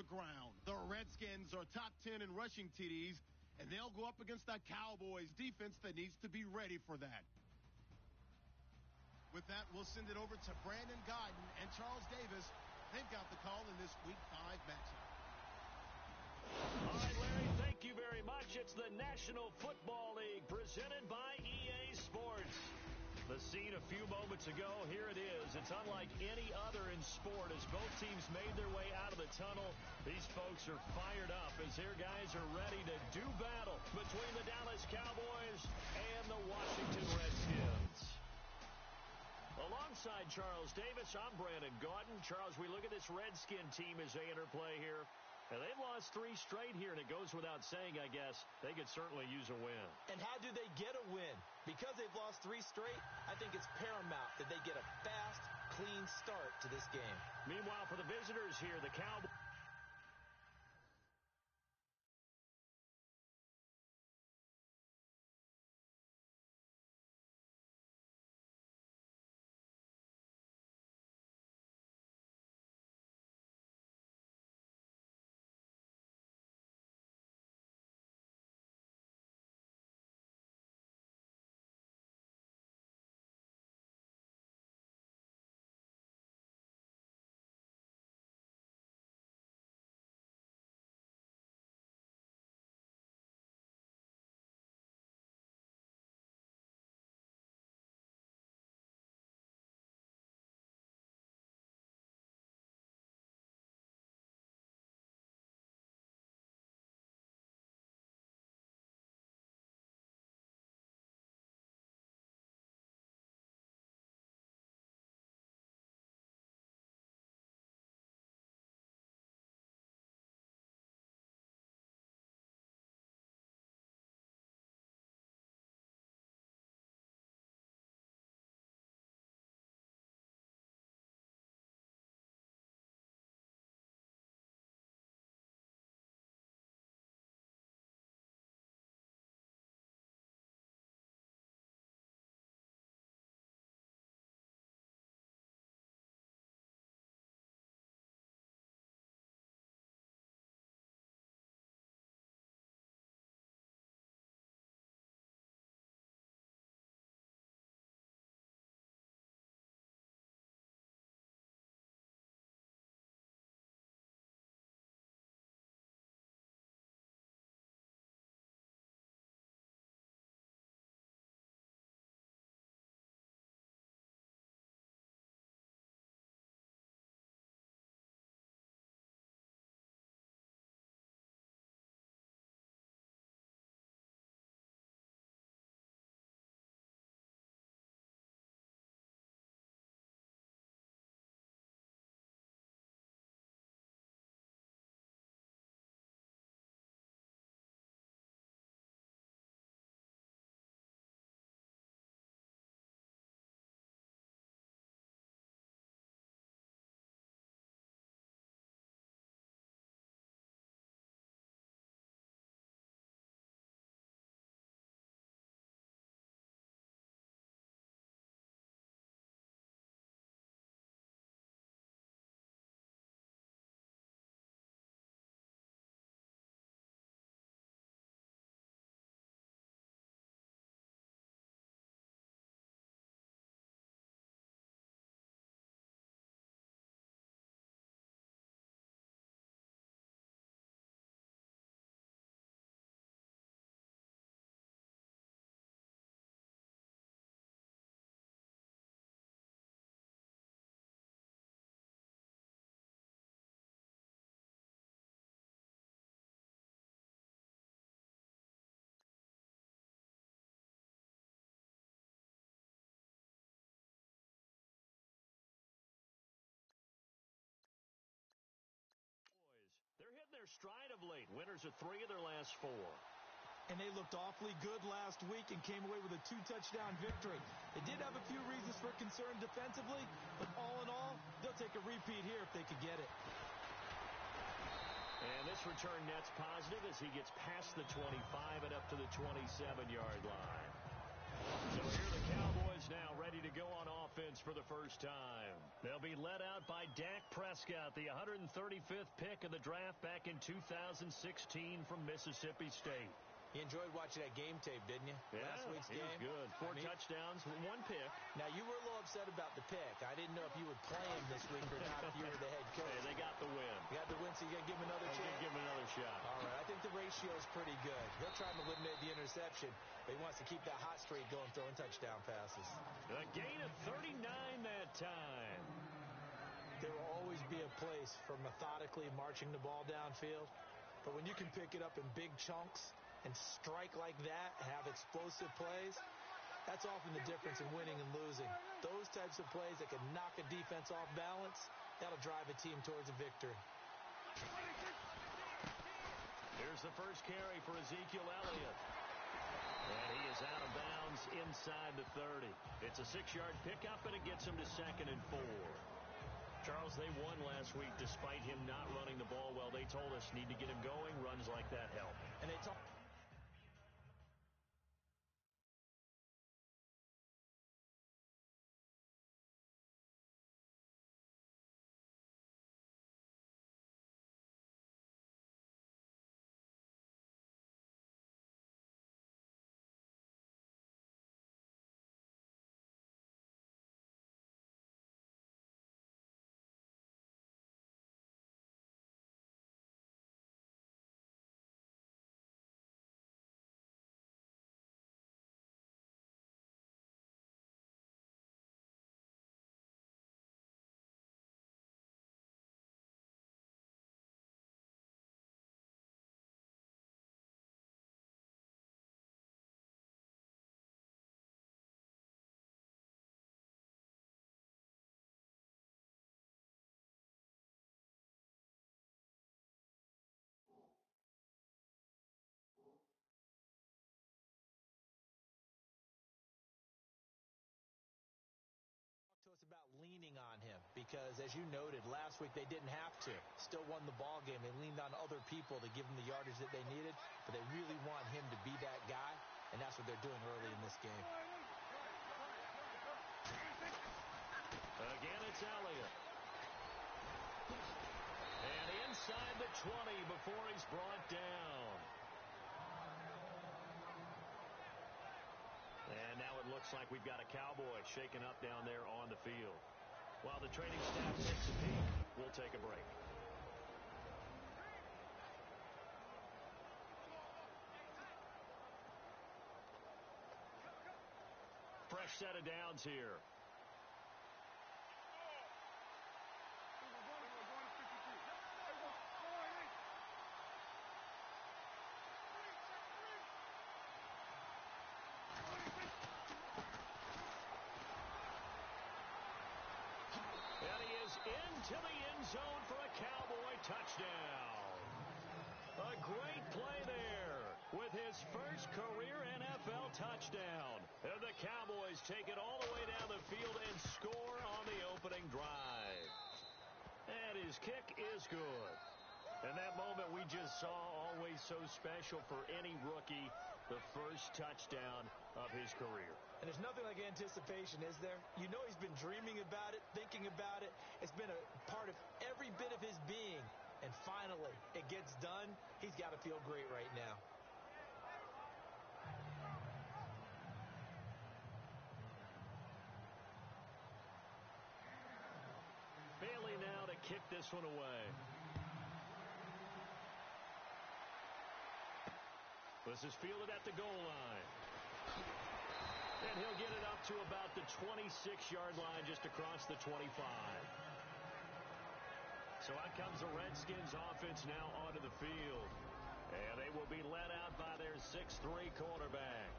ground. The Redskins are top 10 in rushing TDs, and they'll go up against that Cowboys defense that needs to be ready for that. With that, we'll send it over to Brandon Godden and Charles Davis. They've got the call in this Week 5 matchup. All right, Larry, thank you very much. It's the National Football League presented by EA Sports. The scene a few moments ago, here it is. It's unlike any other in sport as both teams made their way out of the tunnel. These folks are fired up as their guys are ready to do battle between the Dallas Cowboys and the Washington Redskins. Alongside Charles Davis, I'm Brandon Gaudin. Charles, we look at this Redskin team as they interplay here. And they've lost 3 straight here, and it goes without saying, I guess, they could certainly use a win. And how do they get a win? Because they've lost 3 straight, I think it's paramount that they get a fast, clean start to this game. Meanwhile, for the visitors here, the Cowboys. They're hitting their stride of late. Winners of 3 of their last 4. And they looked awfully good last week and came away with a 2-touchdown victory. They did have a few reasons for concern defensively, but all in all, they'll take a repeat here if they could get it. And this return net's positive as he gets past the 25 and up to the 27-yard line. So here are the Cowboys now ready to go on offense for the first time. They'll be led out by Dak Prescott, the 135th pick of the draft back in 2016 from Mississippi State. You enjoyed watching that game tape, didn't you? Yeah, Last week's game. He was good. Four touchdowns, one pick. Now, you were a little upset about the pick. I didn't know if you would play him this week or not if you were the head coach. Hey, they got the win. You got the win, so you got to give him another chance? Give him another shot. All right, I think the ratio is pretty good. He'll try and eliminate the interception, but he wants to keep that hot streak going, throwing touchdown passes. A gain of 39 that time. There will always be a place for methodically marching the ball downfield, but when you can pick it up in big chunks and strike like that, have explosive plays, that's often the difference in winning and losing. Those types of plays that can knock a defense off balance, that'll drive a team towards a victory. Here's the first carry for Ezekiel Elliott. And he is out of bounds inside the 30. It's a 6-yard pickup, and it gets him to 2nd and 4. Charles, they won last week despite him not running the ball well. They told us need to get him going. Runs like that help. And they talked to us about leaning on him because, as you noted, last week they didn't have to. Still won the ball game. They leaned on other people to give them the yardage that they needed, but they really want him to be that guy, and that's what they're doing early in this game. Again, it's Elliott. And inside the 20 before he's brought down. And now it looks like we've got a Cowboy shaken up down there on the field. While the training staff takes a peek, we'll take a break. Fresh set of downs here. Into the end zone for a Cowboy touchdown. A great play there with his first career NFL touchdown. And the Cowboys take it all the way down the field and score on the opening drive. And his kick is good. And that moment we just saw, always so special for any rookie, the first touchdown of his career. And there's nothing like anticipation, is there? You know he's been dreaming about it, thinking about it. It's been a part of every bit of his being. And finally, it gets done. He's got to feel great right now. Bailey now to kick this one away. This is fielded at the goal line. And he'll get it up to about the 26-yard line, just across the 25. So out comes the Redskins offense now onto the field. And they will be led out by their 6'3 quarterback.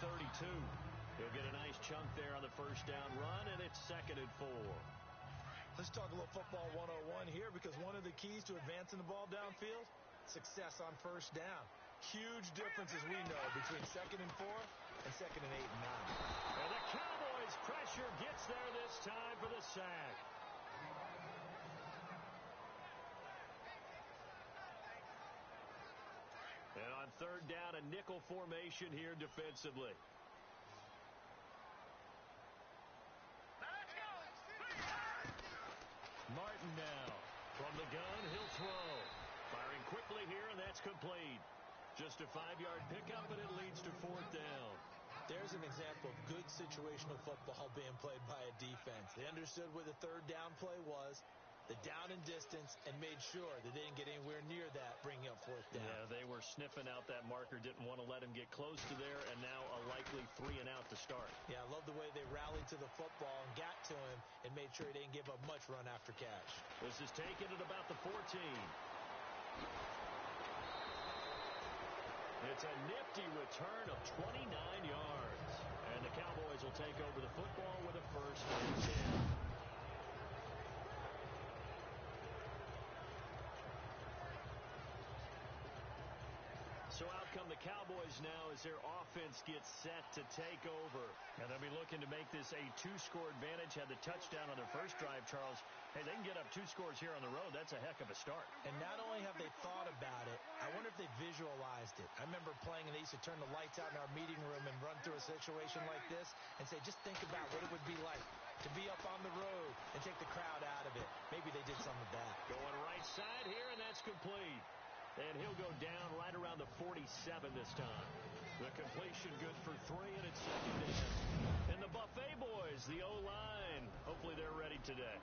32. He'll get a nice chunk there on the first down run, and it's 2nd and 4. Let's talk a little football 101 here, because one of the keys to advancing the ball downfield, success on first down. Huge difference, as we know, between 2nd and 4 and 2nd and 8 and 9. And the Cowboys' pressure gets there this time for the sack. And on 3rd down, a nickel formation here defensively. Martin now. From the gun, he'll throw. Firing quickly here, and that's complete. Just a 5-yard pickup, and it leads to 4th down. There's an example of good situational football being played by a defense. They understood where the 3rd down play was, the down and distance, and made sure that they didn't get anywhere near that, bringing up 4th down. Yeah, they were sniffing out that marker, didn't want to let him get close to there, and now a likely 3 and out to start. Yeah, I love the way they rallied to the football and got to him and made sure he didn't give up much run after catch. This is taken at about the 14. It's a nifty return of 29 yards. And the Cowboys will take over the football with a 1st and 10. So out come the Cowboys now as their offense gets set to take over. And they'll be looking to make this a 2-score advantage. Had the touchdown on their first drive, Charles. Hey, they can get up 2 scores here on the road. That's a heck of a start. And not only have they thought about it, I wonder if they visualized it. I remember playing, and they used to turn the lights out in our meeting room and run through a situation like this and say, just think about what it would be like to be up on the road and take the crowd out of it. Maybe they did some of that. Going right side here, and that's complete. And he'll go down right around the 47 this time. The completion good for 3, and it's 2nd down. And the Buffet boys, the O-line, hopefully they're ready today.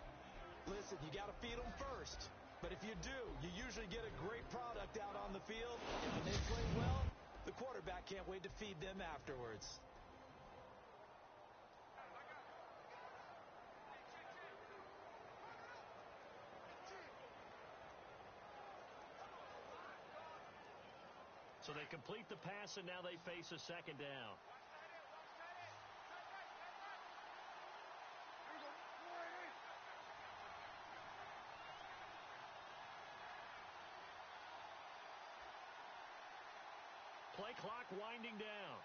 Listen, you got to feed them first. But if you do, you usually get a great product out on the field. And when they play well, the quarterback can't wait to feed them afterwards. So they complete the pass, and now they face a 2nd down. Play clock winding down.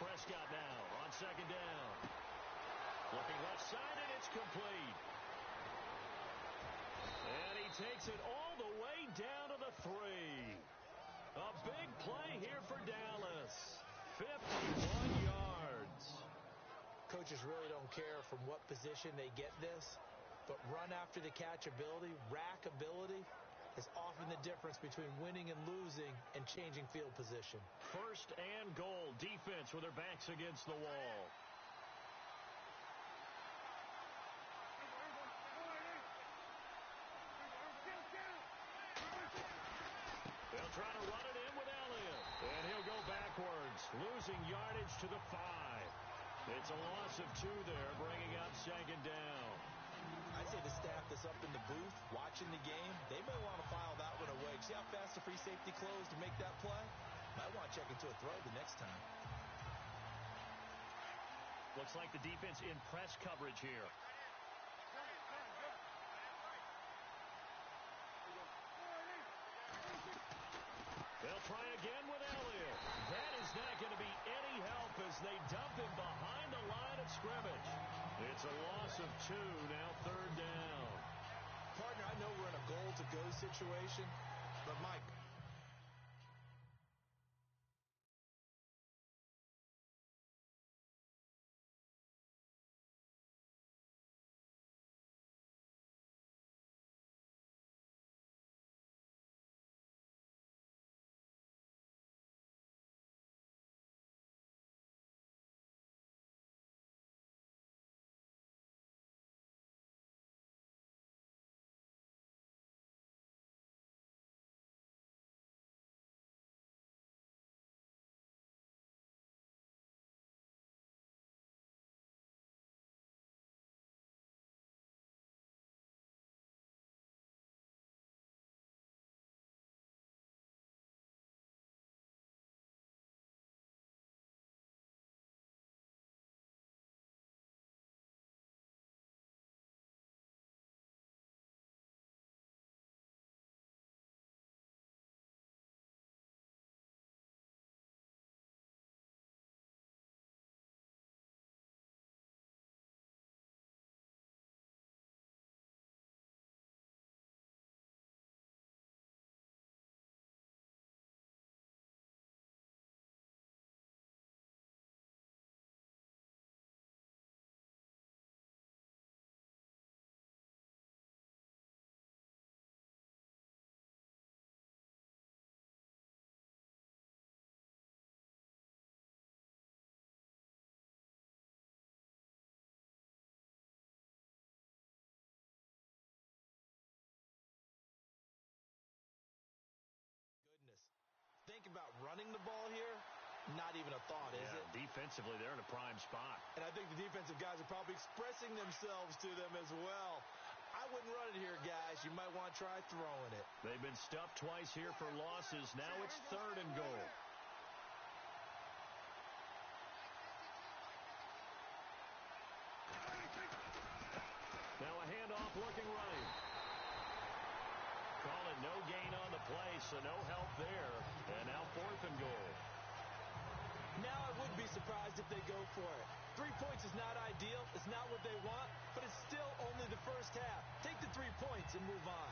Prescott now on 2nd down. Looking left side, and it's complete. And he takes it all the way down to the 3. A big play here for Dallas. 51 yards. Coaches really don't care from what position they get this, but run after the catch ability, rack ability, is often the difference between winning and losing and changing field position. 1st and goal. Defense with their backs against the wall. They'll try to run it in with Elliott. And he'll go backwards, losing yardage to the 5. It's a loss of 2 there, bringing up 2nd down. I'd say the staff that's up in the booth watching the game, they may want to file that one away. See how fast the free safety closed to make that play? Might want to check into a throw the next time. Looks like the defense in press coverage here. They'll try again with Elliott. That is not going to be any help as they dump him behind the line of scrimmage. It's a loss of 2, now 3rd down. Partner, I know we're in a goal-to-go situation, but Mike, running the ball here, not even a thought, is it? Defensively, they're in a prime spot. And I think the defensive guys are probably expressing themselves to them as well. I wouldn't run it here, guys. You might want to try throwing it. They've been stuffed twice here for losses. Now it's 3rd and goal. Now a handoff looking right. Call it no gain on the play, so no help there. And now 4th and goal. Now I wouldn't be surprised if they go for it. 3 points is not ideal. It's not what they want, but it's still only the first half. Take the 3 points and move on.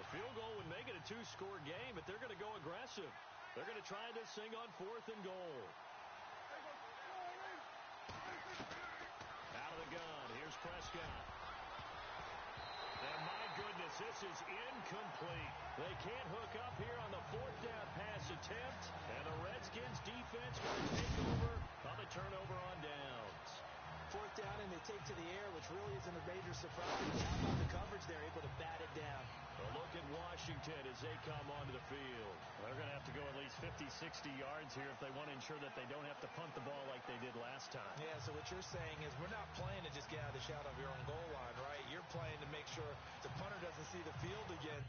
A field goal would make it a 2-score game, but they're going to go aggressive. They're going to try this thing on 4th and goal. Out of the gun. Here's Prescott. And my goodness, this is incomplete. They can't hook up here on the 4th down pass attempt. And the Redskins defense going to take over on the turnover on downs. 4th down and they take to the air, which really isn't a major surprise. But how about the coverage there, able to bat it down? A look at Washington as they come onto the field. They're going to have to go at least 50, 60 yards here if they want to ensure that they don't have to punt the ball like they did last time. Yeah, so what you're saying is we're not playing to just get out of the shadow of your own goal line, right? You're playing to make sure the punter doesn't see the field again.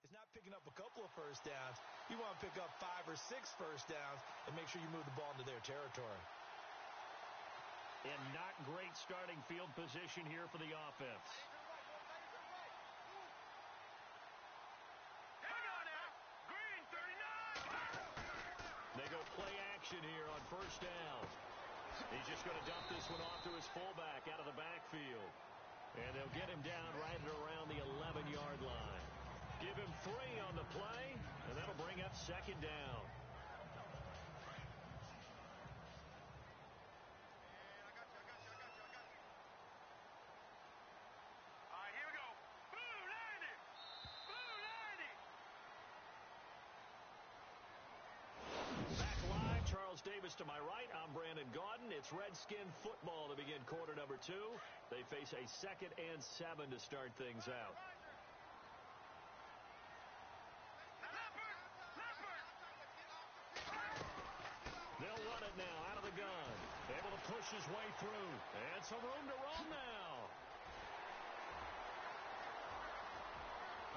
It's not picking up a couple of first downs. You want to pick up 5 or 6 first downs and make sure you move the ball into their territory. And not great starting field position here for the offense. They go play action here on 1st down. He's just going to dump this one off to his fullback out of the backfield. And they'll get him down right at around the 11-yard line. Give him 3 on the play, and that'll bring up 2nd down. All right, here we go. Blue landing! Blue landing! Back live, Charles Davis to my right. I'm Brandon Gaudin. It's Redskin football to begin quarter number 2. They face a 2nd and 7 to start things out. They'll run it now out of the gun. Able to push his way through. And some room to roam now.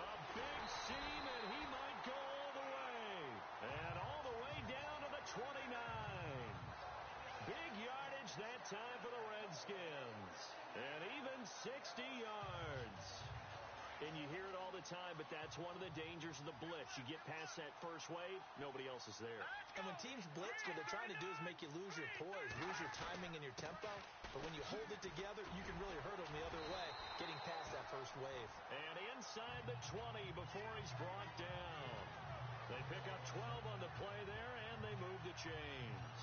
A big seam, and he might go all the way. And all the way down to the 29. Big yardage that time for the Redskins. And even 60 yards. And you hear it all the time, but that's one of the dangers of the blitz. You get past that first wave, nobody else is there. And when teams blitz, what they're trying to do is make you lose your poise, lose your timing and your tempo. But when you hold it together, you can really hurt them the other way, getting past that first wave. And inside the 20 before he's brought down. They pick up 12 on the play there, and they move the chains.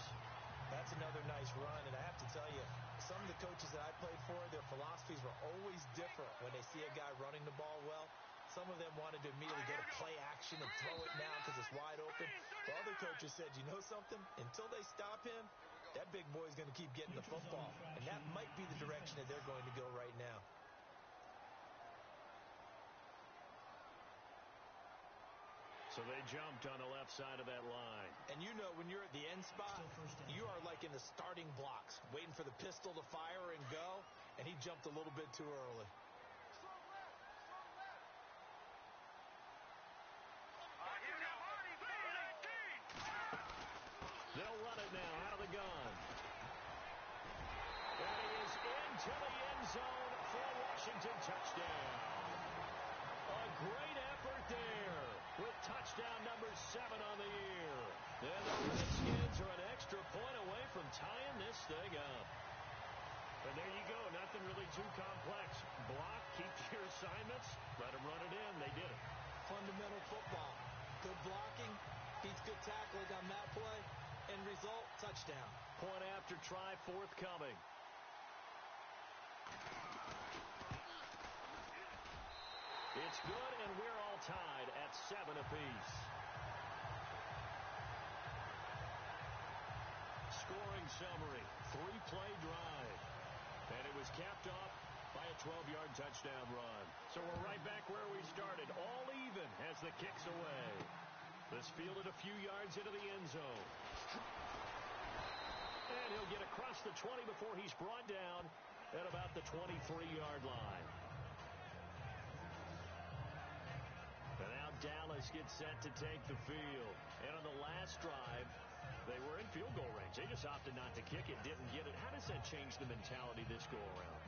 That's another nice run, and I have to tell you, some of the coaches that I played for, their philosophies were always different when they see a guy running the ball well. Some of them wanted to immediately go to play action and throw it now because it's wide open. While other coaches said, you know something? Until they stop him, that big boy is going to keep getting the football. And that might be the direction that they're going to go right now. So they jumped on the left side of that line. And you know, when you're at the end spot, you are like in the starting blocks, waiting for the pistol to fire and go, and he jumped a little bit too early. They'll run it now out of the gun. And he is into the end zone for a Washington touchdown. A great effort there with touchdown number 7 on the year. And the Redskins are an extra point away from tying this thing up. And there you go. Nothing really too complex. Block, keep your assignments, let them run it in. They did it. Fundamental football. Good blocking, beats good tackling on that play. End result, touchdown. Point after try forthcoming. It's good, and we're all tied at 7 apiece. Scoring summary, 3-play drive. And it was capped off by a 12-yard touchdown run. So we're right back where we started, all even as the kick's away. This fielded a few yards into the end zone. And he'll get across the 20 before he's brought down at about the 23-yard line. And now Dallas gets set to take the field. And on the last drive, they were in field goal range. They just opted not to kick it, didn't get it. How does that change the mentality this go-around?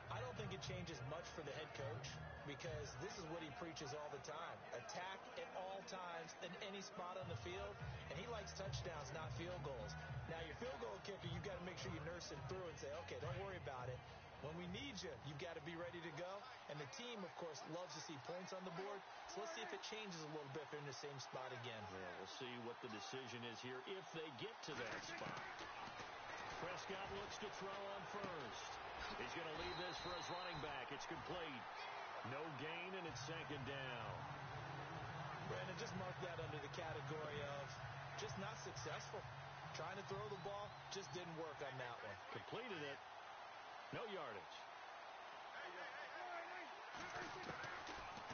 I don't think it changes much for the head coach because this is what he preaches all the time. Attack at all times in any spot on the field, and he likes touchdowns, not field goals. Now, your field goal kicker, you've got to make sure you nurse him through and say, okay, don't worry about it. When we need you, you've got to be ready to go. And the team, of course, loves to see points on the board. So let's see if it changes a little bit if they're in the same spot again. Yeah, we'll see what the decision is here if they get to that spot. Prescott looks to throw on first. He's going to leave this for his running back. It's complete. No gain, and it's second down. Brandon, just mark that under the category of just not successful. Trying to throw the ball, just didn't work on that one. Completed it. No yardage.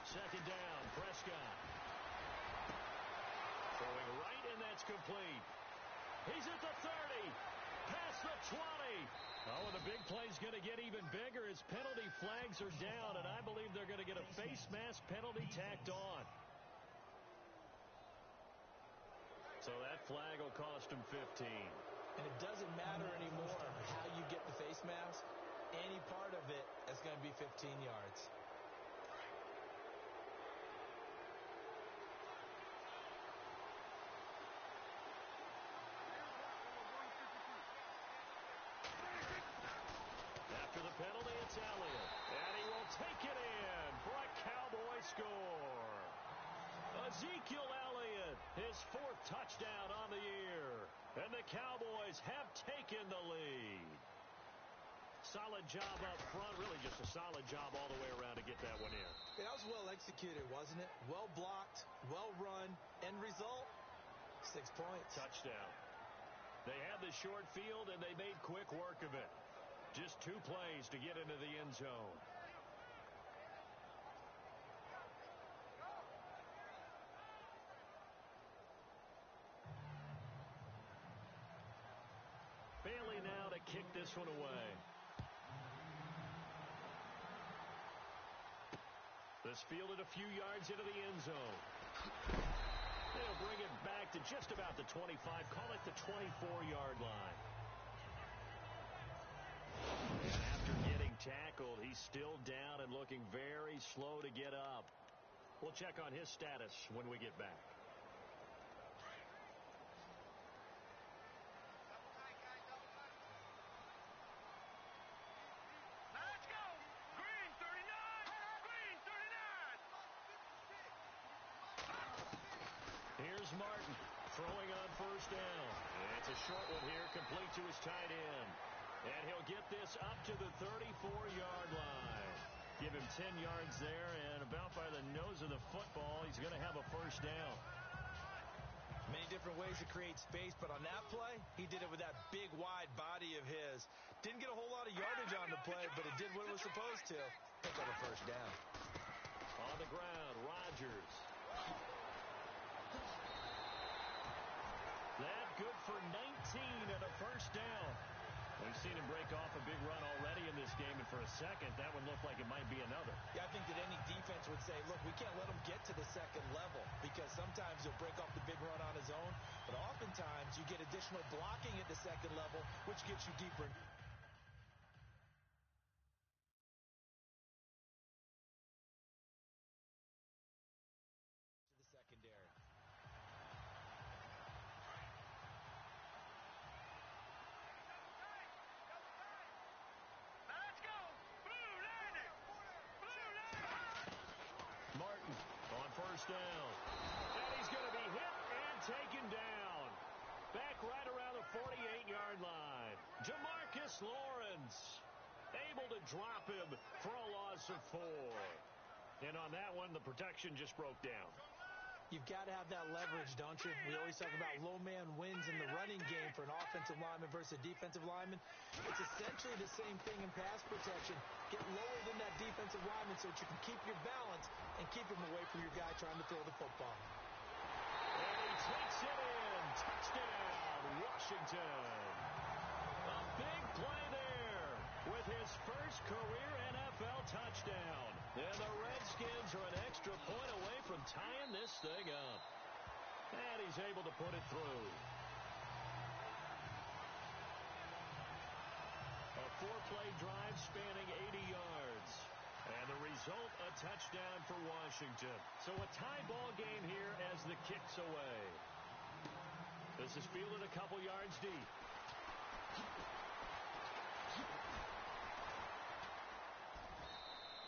Second down, Prescott. Throwing right, and that's complete. He's at the 30. Past the 20. Oh, and the big play's going to get even bigger as penalty flags are down, and I believe they're going to get a face mask penalty tacked on. So that flag will cost him 15. And it doesn't matter anymore how you get the face mask. Any part of it is going to be 15 yards. After the penalty, it's Elliott. And he will take it in for a Cowboy score. Ezekiel Elliott, his 4th touchdown on the year. And the Cowboys have taken the lead. Solid job up front, really just a solid job all the way around to get that one in. That was well executed, wasn't it? Well blocked, well run. End result, 6 points. Touchdown. They had the short field, and they made quick work of it. Just 2 plays to get into the end zone. Bailey now to kick this one away. This fielded a few yards into the end zone. They'll bring it back to just about the 25, call it the 24-yard line. And after getting tackled, he's still down and looking very slow to get up. We'll check on his status when we get back. Let's go! Green 39! Green 39! Here's Martin. Throwing on first down. It's a short one here, complete to his tight end. And he'll get this up to the 34-yard line. Give him 10 yards there, and about by the nose of the football, he's going to have a first down. Many different ways to create space, but on that play, he did it with that big, wide body of his. Didn't get a whole lot of yardage on the play, but it did what it was supposed to. Pick up a first down. On the ground, Rodgers. That good for 19 and a first down. We've seen him break off a big run already in this game, and for a second, that one looked like it might be another. Yeah, I think that any defense would say, look, we can't let him get to the second level, because sometimes he'll break off the big run on his own, but oftentimes you get additional blocking at the second level, which gets you deeper. To the secondary. Martin on first down. And he's going to be hit and taken down. Back right around the 48-yard line. Jamarcus Lawrence able to drop him for a loss of 4. And on that one, the protection just broke down. You've got to have that leverage, don't you? We always talk about low man wins in the running game for an offensive lineman versus a defensive lineman. It's essentially the same thing in pass protection. Get lower than that defensive lineman so that you can keep your balance and keep him away from your guy trying to throw the football. And he takes it in. Touchdown, Washington. A big play there with his first career NFL touchdown. And the Redskins are an extra point away from tying this thing up. And he's able to put it through. A 4-play drive spanning 80 yards. And the result, a touchdown for Washington. So a tie ball game here as the kick's away. This is fielded a couple yards deep.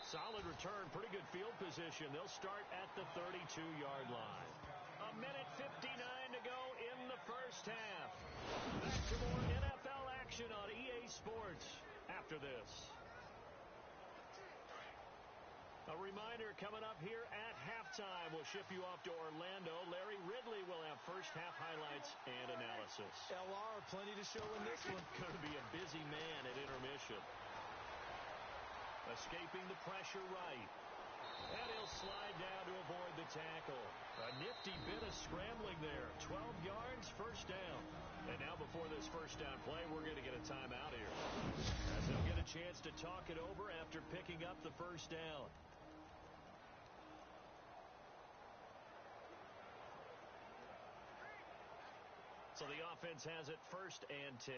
Solid return, pretty good field position. They'll start at the 32-yard line. A minute 59 to go in the first half. Back to more NFL action on EA Sports after this. A reminder coming up here at halftime. We'll ship you off to Orlando. Larry Ridley will have first half highlights and analysis. LR, plenty to show in this one. Going to be a busy man at intermission. Escaping the pressure right. And he'll slide down to avoid the tackle. A nifty bit of scrambling there. 12 yards, first down. And now before this first down play, we're going to get a timeout here, as they'll get a chance to talk it over after picking up the first down. So the offense has it first and 10.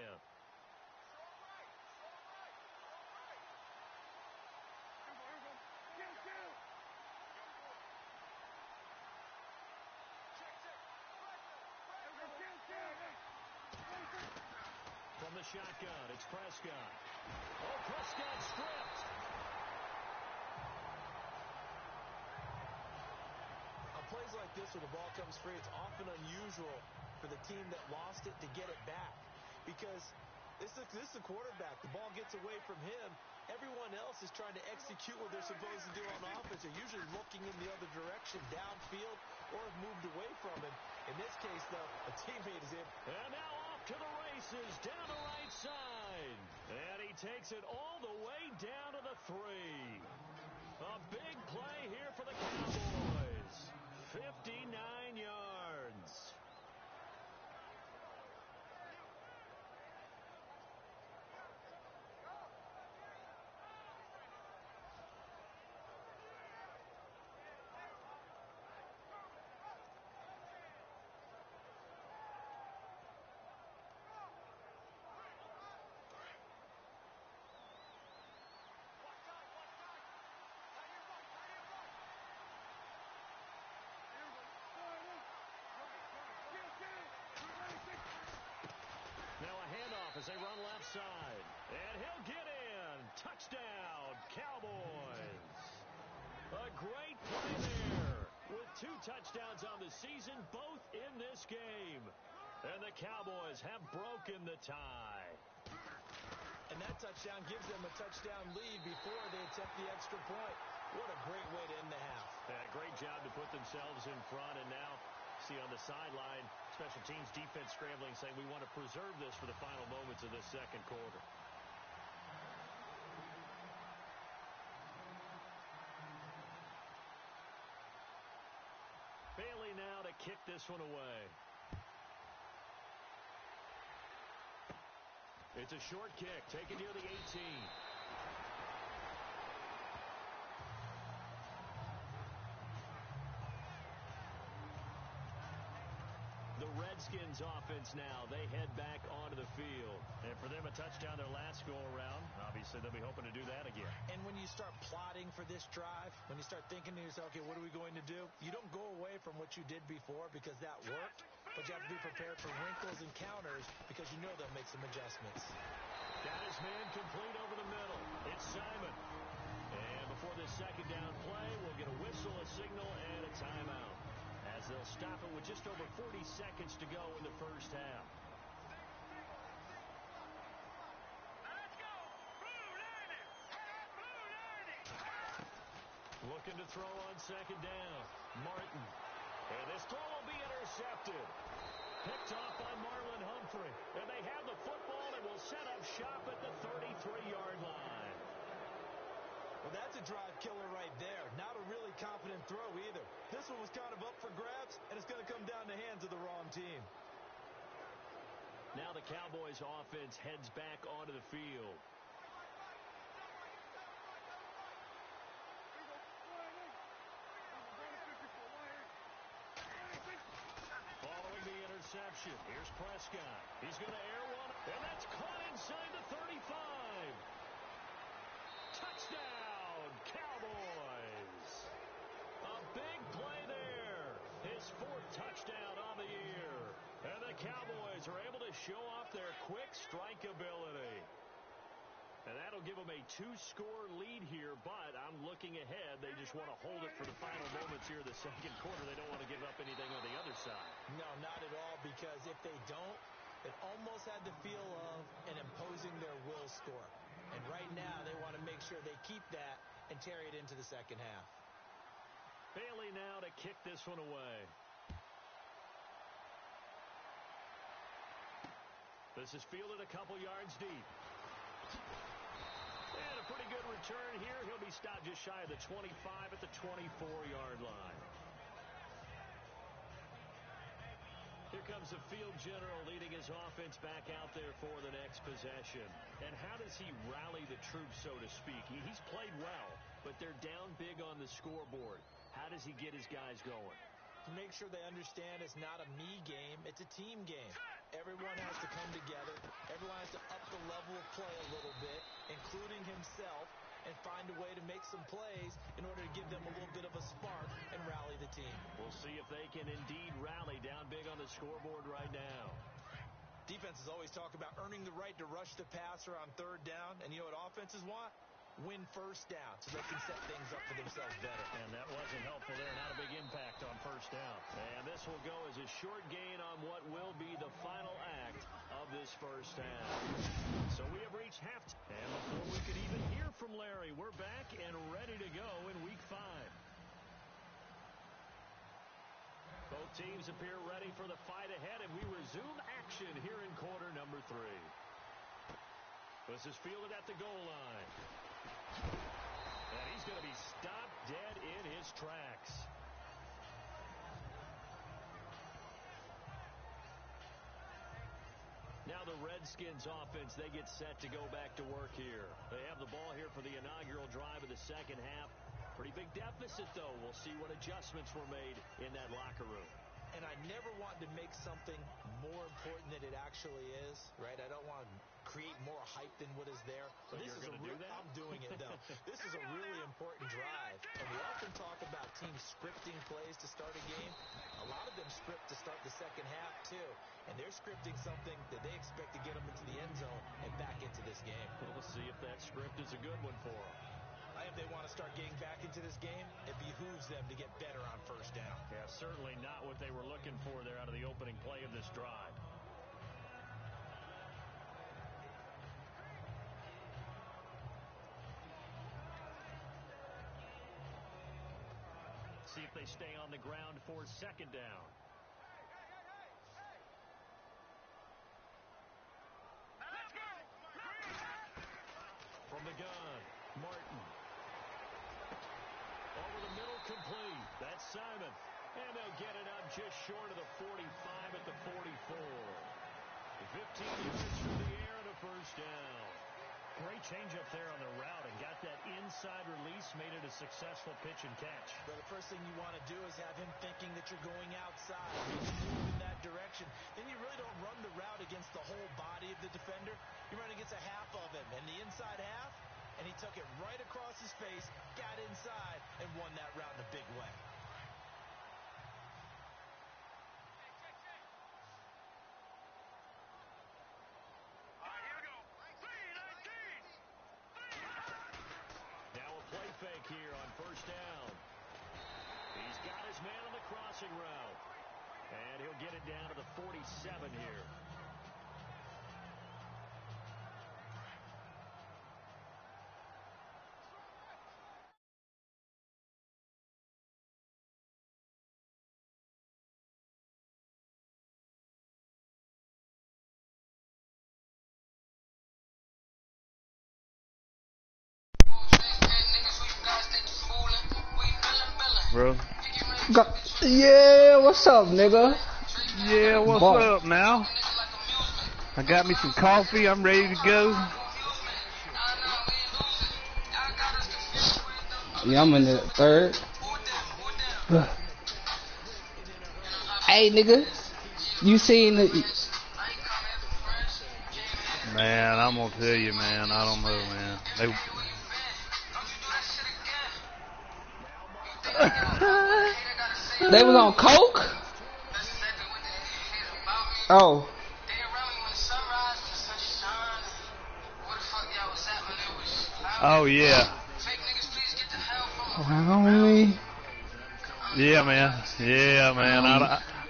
From the shotgun, it's Prescott. Oh, Prescott stripped. On plays like this where the ball comes free, it's often unusual for the team that lost it to get it back, because this is a quarterback. The ball gets away from him. Everyone else is trying to execute what they're supposed to do on offense. They're usually looking in the other direction, downfield, or have moved away from him. In this case, though, a teammate is in. And now off to the races, down the right side. And he takes it all the way down to the 3. A big play here for the Cowboys. 59 yards. Now a handoff as they run left side. And he'll get in. Touchdown, Cowboys. A great play there with 2 touchdowns on the season, both in this game. And the Cowboys have broken the tie. And that touchdown gives them a touchdown lead before they attempt the extra point. What a great way to end the half. Yeah, great job to put themselves in front. And now, see on the sideline, special teams defense scrambling, saying we want to preserve this for the final moments of this second quarter. Bailey now to kick this one away. It's a short kick, taken near the 18. The Redskins offense now, they head back onto the field. And for them, a touchdown their last go-around. Obviously, they'll be hoping to do that again. And when you start plotting for this drive, when you start thinking to yourself, okay, what are we going to do? You don't go away from what you did before because that worked, but you have to be prepared for wrinkles and counters because you know they'll make some adjustments. Got his man complete over the middle. It's Simon. And before this second down play, we'll get a whistle, a signal, and a timeout, as they'll stop it with just over 40 seconds to go in the first half. Let's go! Blue Lady! Blue Lady! Looking to throw on second down. Martin. And this throw will be intercepted. Picked off by Marlon Humphrey. And they have the football and will set up shop at the 33-yard line. Well, that's a drive killer right there. Not a really confident throw either. This one was kind of up for grabs, and it's going to come down the hands of the wrong team. Now the Cowboys offense heads back onto the field. Following the interception, here's Prescott. He's going to air one, and that's caught inside the 35. Touchdown, Cowboys. A big play there. His 4th touchdown on the year. And the Cowboys are able to show off their quick strike ability. And that'll give them a 2-score lead here, but I'm looking ahead. They just want to hold it for the final moments here of the second quarter. They don't want to give up anything on the other side. No, not at all, because if they don't, it almost had the feel of an imposing their will score. And right now, they want to make sure they keep that and carry it into the second half. Bailey now to kick this one away. This is fielded a couple yards deep. And a pretty good return here. He'll be stopped just shy of the 25 at the 24-yard line. Here comes the field general leading his offense back out there for the next possession. And how does he rally the troops, so to speak? He's played well, but they're down big on the scoreboard. How does he get his guys going? To make sure they understand it's not a me game, it's a team game. Everyone has to come together. Everyone has to up the level of play a little bit, including himself, and find a way to make some plays in order to give them a little bit of a spark and rally the team. We'll see if they can indeed rally down big on the scoreboard right now. Defenses always talk about earning the right to rush the passer on 3rd down, and you know what offenses want? Win 1st down so they can set things up for themselves better. And that wasn't helpful there. Not a big impact on 1st down. And this will go as a short gain on what will be the final act of this first half. So we have reached halftime. And before we could even hear from Larry, we're back and ready to go in Week 5. Both teams appear ready for the fight ahead, and we resume action here in quarter number 3. This is fielded at the goal line. And he's going to be stopped dead in his tracks. Now the Redskins offense, they get set to go back to work here. They have the ball here for the inaugural drive of the second half. Pretty big deficit, though. We'll see what adjustments were made in that locker room. And I never want to make something more important than it actually is, right? I don't want to create more hype than what is there. But this you're is going to do that? I'm doing it, though. This is a really important drive. And we often talk about teams scripting plays to start a game. A lot of them script to start the second half, too. And they're scripting something that they expect to get them into the end zone and back into this game. We'll see if that script is a good one for them. If they want to start getting back into this game, it behooves them to get better on 1st down. Yeah, certainly not what they were looking for there out of the opening play of this drive. See if they stay on the ground for second down. From the gun, Martin. Over the middle, complete. That's Simon. And they'll get it up just short of the 45 at the 44. 15 yards through the air and a first down. Great change up there on the route and got that inside release, made it a successful pitch and catch. But the first thing you want to do is have him thinking that you're going outside, move in that direction. Then you really don't run the route against the whole body of the defender. You run against a half of him, and the inside half, and he took it right across his face, got inside, and won that route in a big way. Play fake here on first down. He's got his man on the crossing route. And he'll get it down to the 47 here. Bro. Yeah, what's up, nigga? Yeah, what's up now? I got me some coffee. I'm ready to go. Yeah, I'm in the third. Hey, nigga, you seen the... Man, I'm gonna tell you, man. I don't know, man. They was on coke? Oh. Oh, yeah. Homie. Yeah, man. Yeah, man.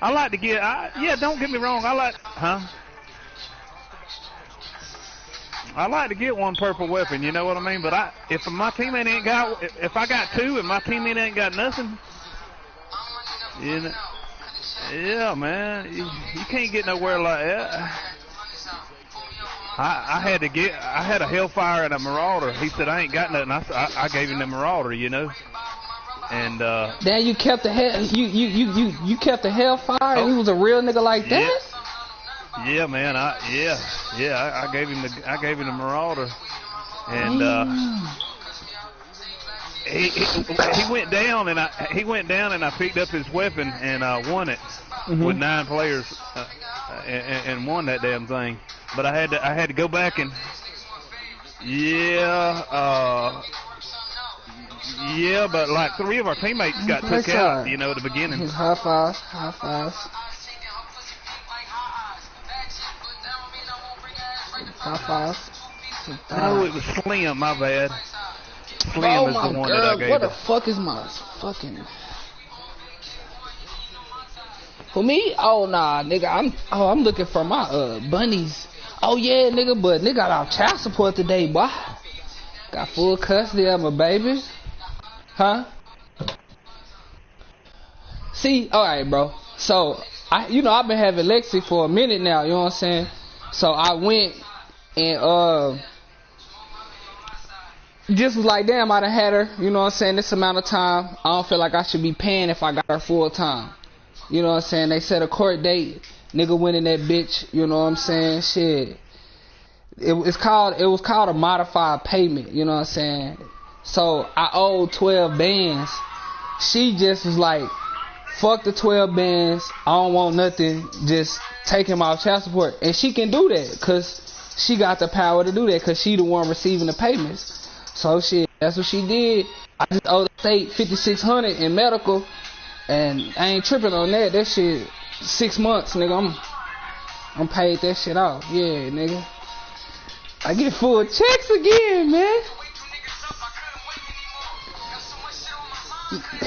I like to get... yeah, don't get me wrong. I like... Huh? I like to get one purple weapon, you know what I mean? But if my teammate ain't got... If I got two and my teammate ain't got nothing... You know, yeah, man. You can't get nowhere like that. I had a Hellfire and a Marauder. He said I ain't got nothing. I gave him the Marauder, you know. And then you kept the you kept the Hellfire. Oh. He was a real nigga like that. Yeah, man. I gave him the Marauder, and he went down and I picked up his weapon and won it with 9 players and won that damn thing. But I had to go back and but like 3 of our teammates got took out, you know, at the beginning. High five. No, it was Slim, my bad. Slim is the one that I gave. What the fuck is my fucking... For me? Oh, nah, nigga. I'm looking for my bunnies. Oh, yeah, nigga, but nigga got off child support today, boy. Got full custody of my baby. Huh? See, alright, bro. So, I've been having Lexi for a minute now, you know what I'm saying? So, I went and, just was like, damn, I done had her, you know what I'm saying, this amount of time. I don't feel like I should be paying if I got her full time. You know what I'm saying? They set a court date. Nigga went in that bitch, you know what I'm saying? Shit. It was called a modified payment, you know what I'm saying? So I owed 12 bands. She just was like, fuck the 12 bands. I don't want nothing. Just take him off child support. And she can do that because she got the power to do that because she the one receiving the payments. So shit, that's what she did. I just owe the state $5,600 in medical. And I ain't tripping on that. That shit, 6 months, nigga. I'm paid that shit off. Yeah, nigga. I get full checks again, man.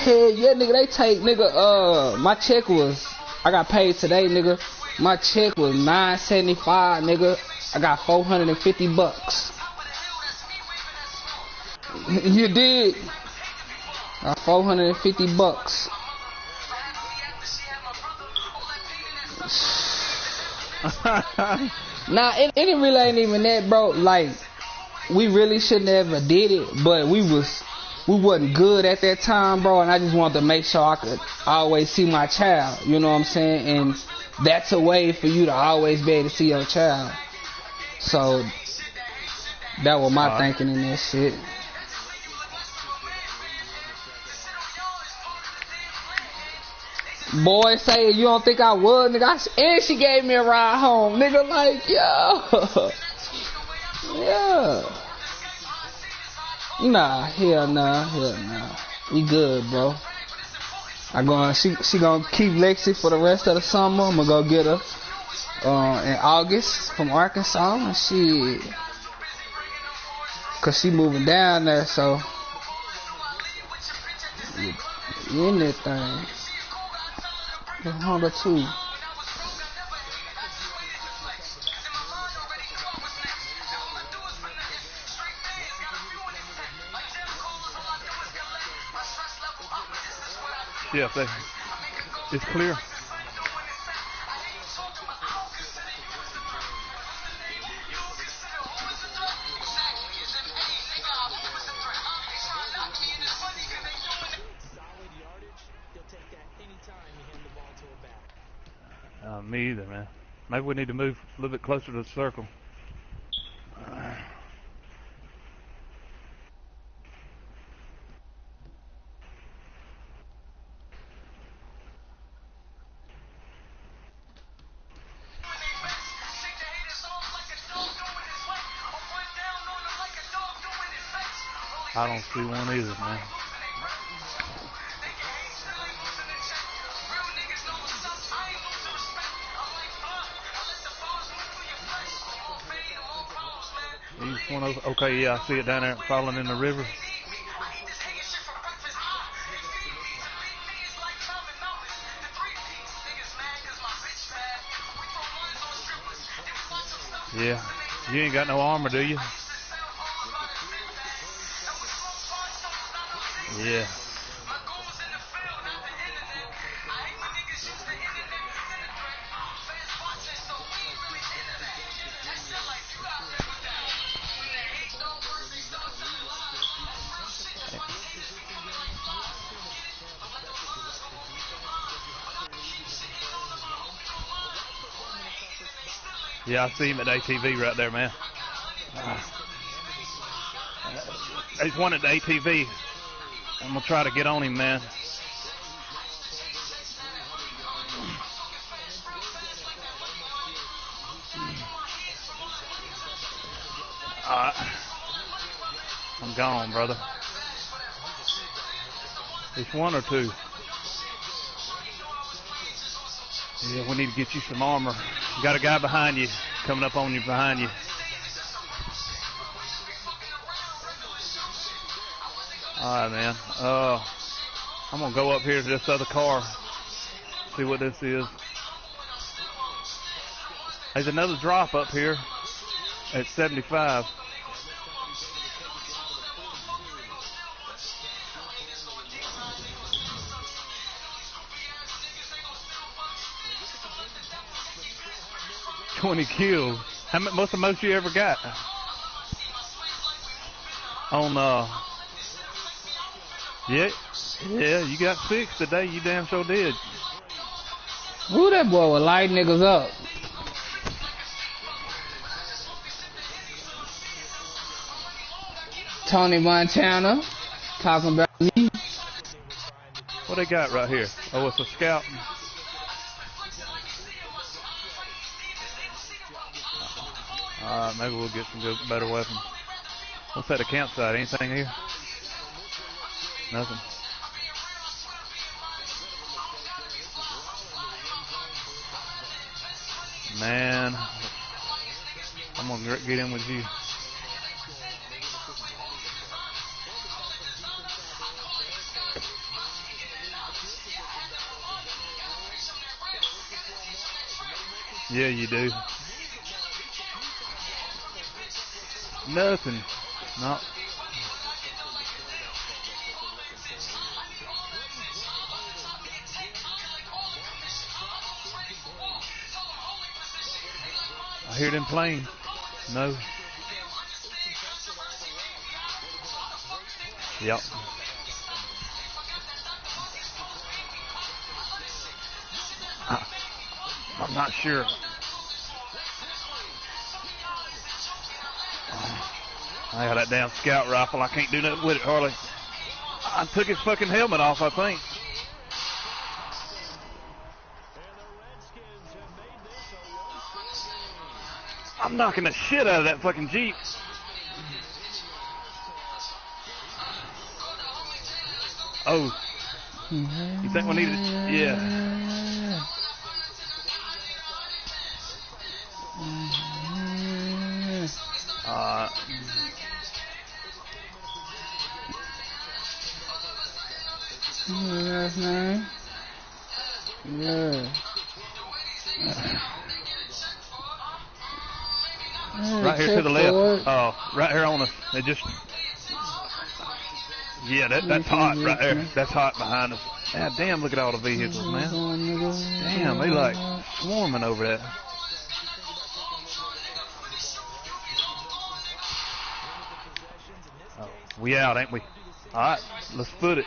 Hell yeah, nigga, they take, nigga, my check was, I got paid today, nigga. My check was $975, nigga. I got $450. You did? $450. Nah, it really ain't even that, bro. Like, we really shouldn't have ever did it, but we wasn't good at that time, bro, and I just wanted to make sure I could always see my child, you know what I'm saying? And that's a way for you to always be able to see your child. So that was my thinking in that shit. Boy, say you don't think I would, nigga. And she gave me a ride home, nigga. Like, yo, yeah. Nah, hell nah. We good, bro. She gonna keep Lexi for the rest of the summer. I'm gonna go get her in August from Arkansas, and cause she moving down there, so you in that thing. The Honda too. Yeah, it's clear. Me either, man. Maybe we need to move a little bit closer to the circle. I don't see one either, man. Okay, yeah, I see it down there falling in the river. Yeah, you ain't got no armor, do you? Yeah. Yeah, I see him at ATV right there, man. There's one at the ATV. I'm going to try to get on him, man. I'm gone, brother. It's one or two. Yeah, we need to get you some armor. You got a guy behind you, coming up on you behind you. All right, man. I'm going to go up here to this other car, see what this is. There's another drop up here at 75. $20 kills. What's the most you ever got? On yeah, you got 6 today. You damn sure did. Who that boy was lighting niggas up? Tony Montana talking about me. What they got right here? Oh, it's a scout. Maybe we'll get some better weapons. What's at the campsite? Anything here? Nothing. Man, I'm going to get in with you. Yeah, you do. Nothing. No. I hear them playing. No. Yep. I'm not sure. I got that damn scout rifle. I can't do nothing with it, hardly. I took his fucking helmet off, I think. I'm knocking the shit out of that fucking Jeep. Oh. You think we need it? Yeah. Last name? Yeah. Right here to the left. Oh, right here on us. It just. Yeah, that's hot right there. That's hot behind us. God damn, look at all the vehicles, man. Damn, they like swarming over there. Oh, we out, ain't we? All right, let's put it.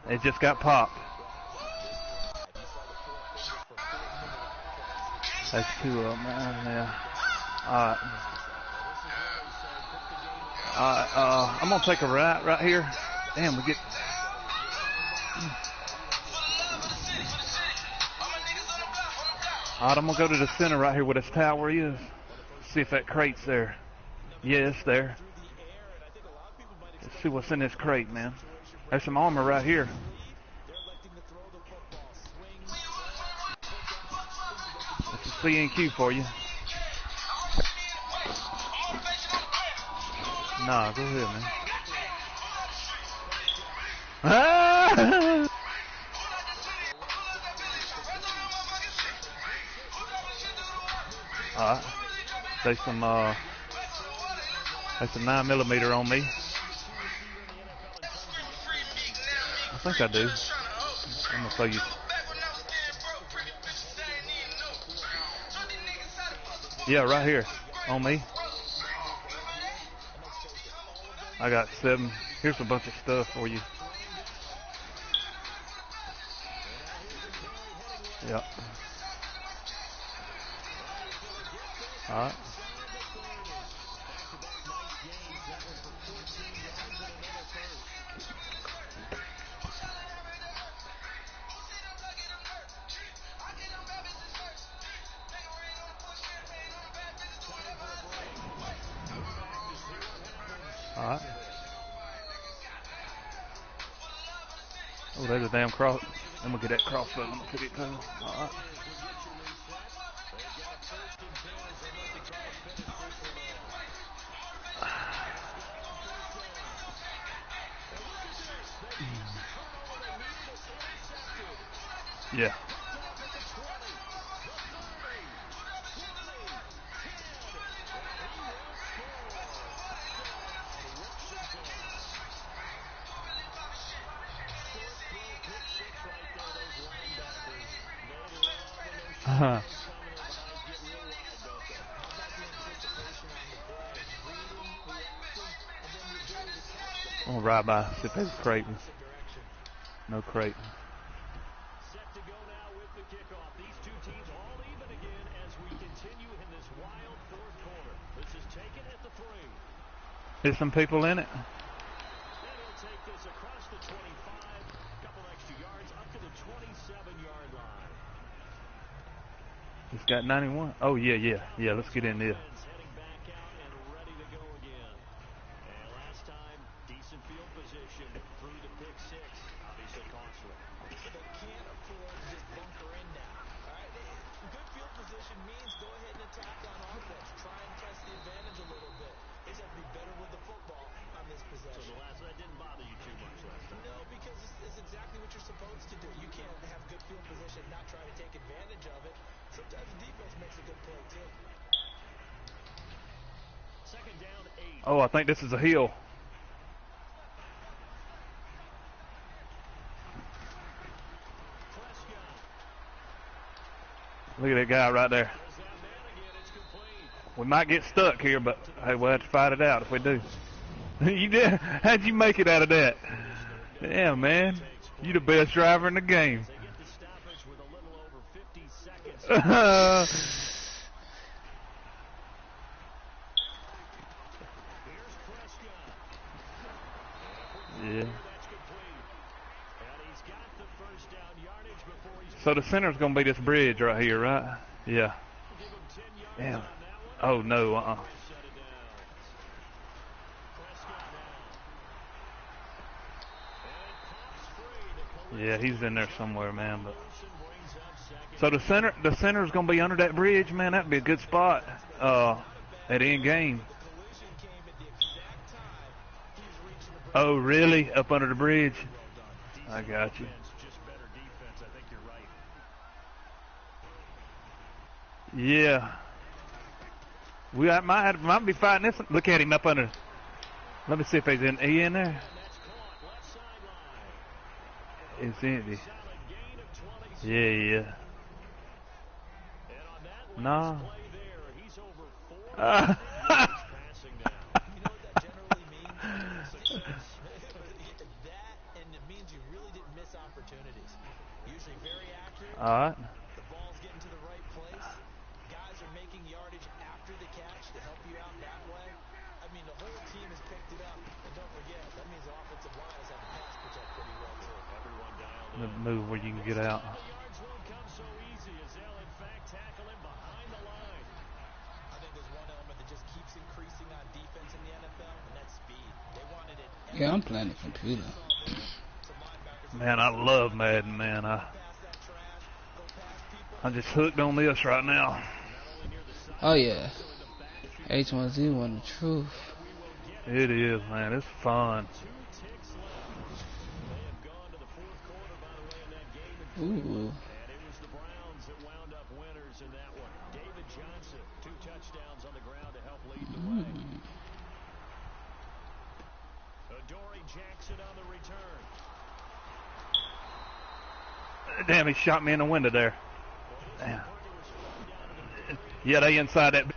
It just got popped. That's two of them, man. Yeah. All right. I'm gonna take a right here. Damn, we get. All right, I'm gonna go to the center right here where this tower is. See if that crate's there. Yeah, it's there. Let's see what's in this crate, man. There's some armor right here. It's a C&Q for you. Nah, go ahead, man. Ah! Alright. There's some 9mm on me. I think I do. I'm gonna show you. Yeah, right here on me. I got 7. Here's a bunch of stuff for you. Yep. All right. All right. Oh, there's a damn cross. I'm gonna get that crossbow. I'm gonna put it down. All right. Yeah. I'm gonna ride by, see if there's a crate. No crate. Set to go now with the kickoff. These two teams all even again as we continue in this wild fourth quarter. This is taken at the 3. There's some people in it. And he'll take this across the 25, couple extra yards up to the 27-yard line. It's got 91. Oh, yeah. Let's get in there. Heading back out and ready to go again. And last time, decent field position through the pick 6. Obviously costly. They can't afford to just bunker in now. All right, good field position means go ahead and attack on offense. Oh, I think this is a heel. Look at that guy right there. We might get stuck here, but hey, we'll have to fight it out if we do. You did? How'd you make it out of that? Yeah, man. You the best driver in the game. Yeah. So the center's gonna be this bridge right here, right? Yeah. Damn. Oh no. Yeah, he's in there somewhere, man. But so the center's gonna be under that bridge, man. That'd be a good spot. At end game. Oh, really? Up under the bridge? I got you. Yeah. We might be fighting this one. Look at him up under. Let me see if he's in. He in there? It's empty. Yeah. No. All right. The ball's getting to the right place. Guys are making yardage after the catch to help you out that way. I mean, the whole team has picked it up. And don't forget, that means the offensive line has had to pass protect pretty well, too. Everyone dialed in. Move where you can get out. The yards won't come so easy as they'll, in fact, tackle him behind the line. I think there's one element that just keeps increasing on defense in the NFL, and that's speed. They wanted it. Yeah, I'm playing the computer. Man, I love Madden, man. I'm just hooked on this right now. Oh yeah, H1Z1 the truth. It is, man. It's fun. Ooh. And it was the Browns that wound up winners in that one. David Johnson, 2 touchdowns on the ground to help lead the way. Adoree Jackson on the return. Damn, he shot me in the window there. Damn. Yeah, they inside that